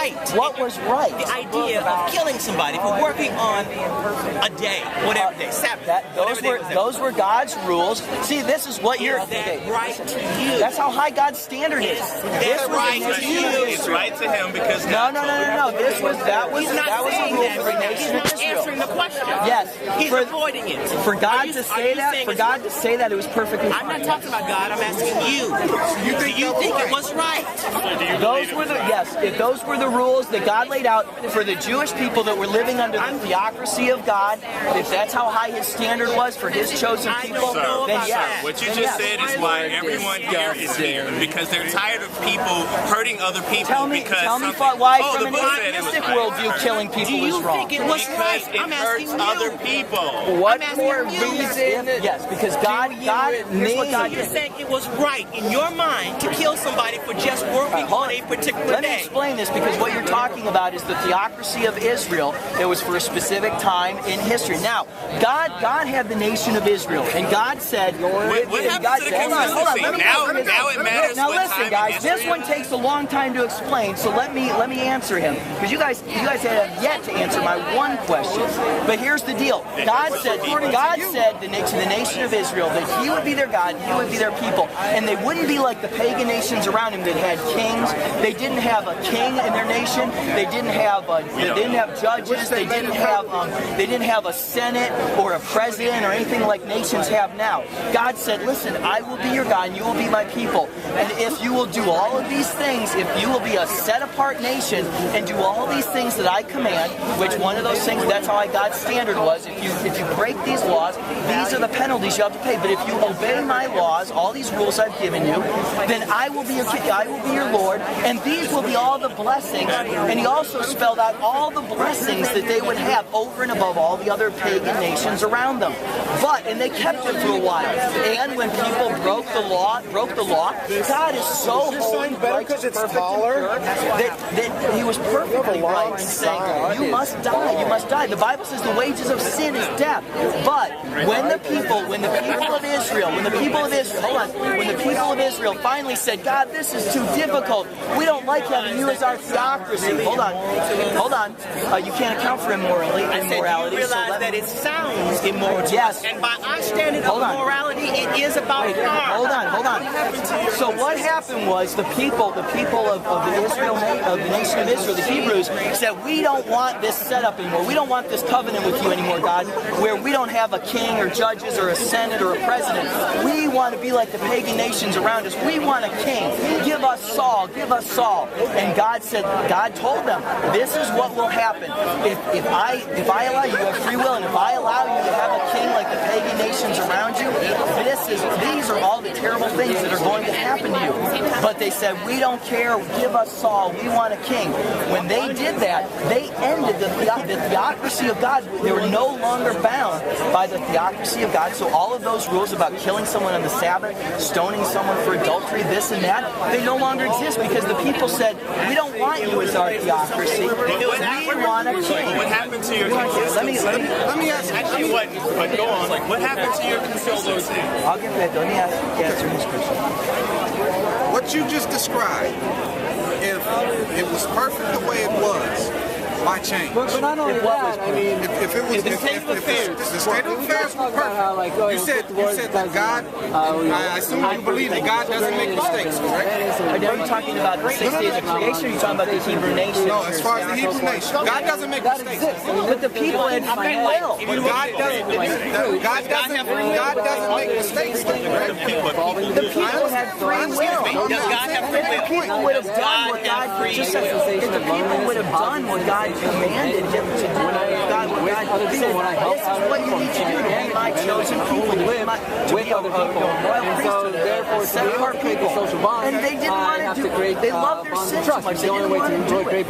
right? What was right? The idea of killing somebody for working on a day, whatever day, Sabbath. Those were God's rules. See, this is what you're. Is that right to you? That's how high God's standard is. That's right to you. It's right to him because No. That was He's not a saying rule that for the right now. nation He's of not Israel. answering the question. Yes. He's avoiding it. For God Are to you say that, saying for it's God to say that, it was perfectly I'm fine. not talking about God. I'm asking you. Do you think it was right? Those were if those were the rules that God laid out for the Jewish people that were living under the theocracy of God, if that's how high His standard was for His chosen people, then yes. What you just said is why everyone here is here, because they're tired of people hurting other people. Tell me why from an atheistic worldview killing people is wrong. Do you think it was right? Because it hurts other people. What more reason? Yes, because God, here's what God You're did. saying it was right in your mind to kill somebody for just working on a particular Let me day. explain this, because what you're talking about is the theocracy of Israel. It was for a specific time in history. Now, God had the nation of Israel, and God said, What happened to the consistency? Now it matters. Now what listen, time guys. in This history one takes a long time to explain, so let me answer him, because you guys have yet to answer my one question. But here's the deal: God said to the nation of Israel that He would be their God, He would be their people, and they wouldn't be like the pagan nations around Him that had kings. They didn't have a king in their nation. They didn't have judges. They didn't have a senate or a president or anything like nations have now. God said, "Listen, I will be your God, and you will be my people. And if you will do all of these things, if you will be a set-apart nation and do all these things that I command," which one of those things, that's how God's standard was. If you break these laws, these are the penalties you have to pay. But if you obey my laws, all these rules I've given you, then I will be your king, I will be your Lord, and these will be all the blessings. And He also spelled out all the blessings that they would have over and above all the other pagan nations around them. And they kept it for a while. And when people broke the law, God is so holy, righteous, perfect, and pure, that He was perfectly right in saying, you must die. The Bible says the wages of sin is death. But when the people of Israel finally said, "God, this is too difficult. We don't like having you as our theocracy." Hold on. You can't account for immorality. You realize that it sounds immoral. Yes. And by our standard of morality, it is about harm. Hold on. So what happened was the people of the nation of Israel, the Hebrews, said, "We don't want this setup anymore. We don't want this covenant with you anymore, God, where we don't have a king or judges or a senate or a president. We want to be like the pagan nations around us. We want a king. Give us Saul. And God told them, this is what will happen. If I allow you to have free will, and if I allow you to have a king like the pagan nations around you, these are all the terrible things that are going to happen to you." But they said, "We don't care. Give us Saul. We want a king." When they did that, they ended the theocracy of God. They were no longer bound by the theocracy of God. So all of those rules about killing someone on the Sabbath, stoning someone for adultery, this and that, they no longer exist, because the people said, "We don't want you as our theocracy. We want a king." What happened to your consistency? Let me ask. Actually, but go on. What happened to your consistency? I'll get that. Let me answer this question. What you just described, if it was perfect the way it was, why change? But not only that, I mean, If the state of affairs were perfect, you said that God, I assume you believe that God doesn't make mistakes, correct? Are you talking about the 6 days of creation, or are you talking about the Hebrew nation? No, as far as the Hebrew nation, God doesn't make mistakes. But the people had free will. But God doesn't make mistakes, correct? The people had free will. Does God have free will? People would have done what God just said. If the people would have done what God commanded him to do, God said, "This is what you need to do to be my chosen people, to be a royal priesthood, set apart people." And they didn't want to do it. They loved their sin so much. They didn't want to do it.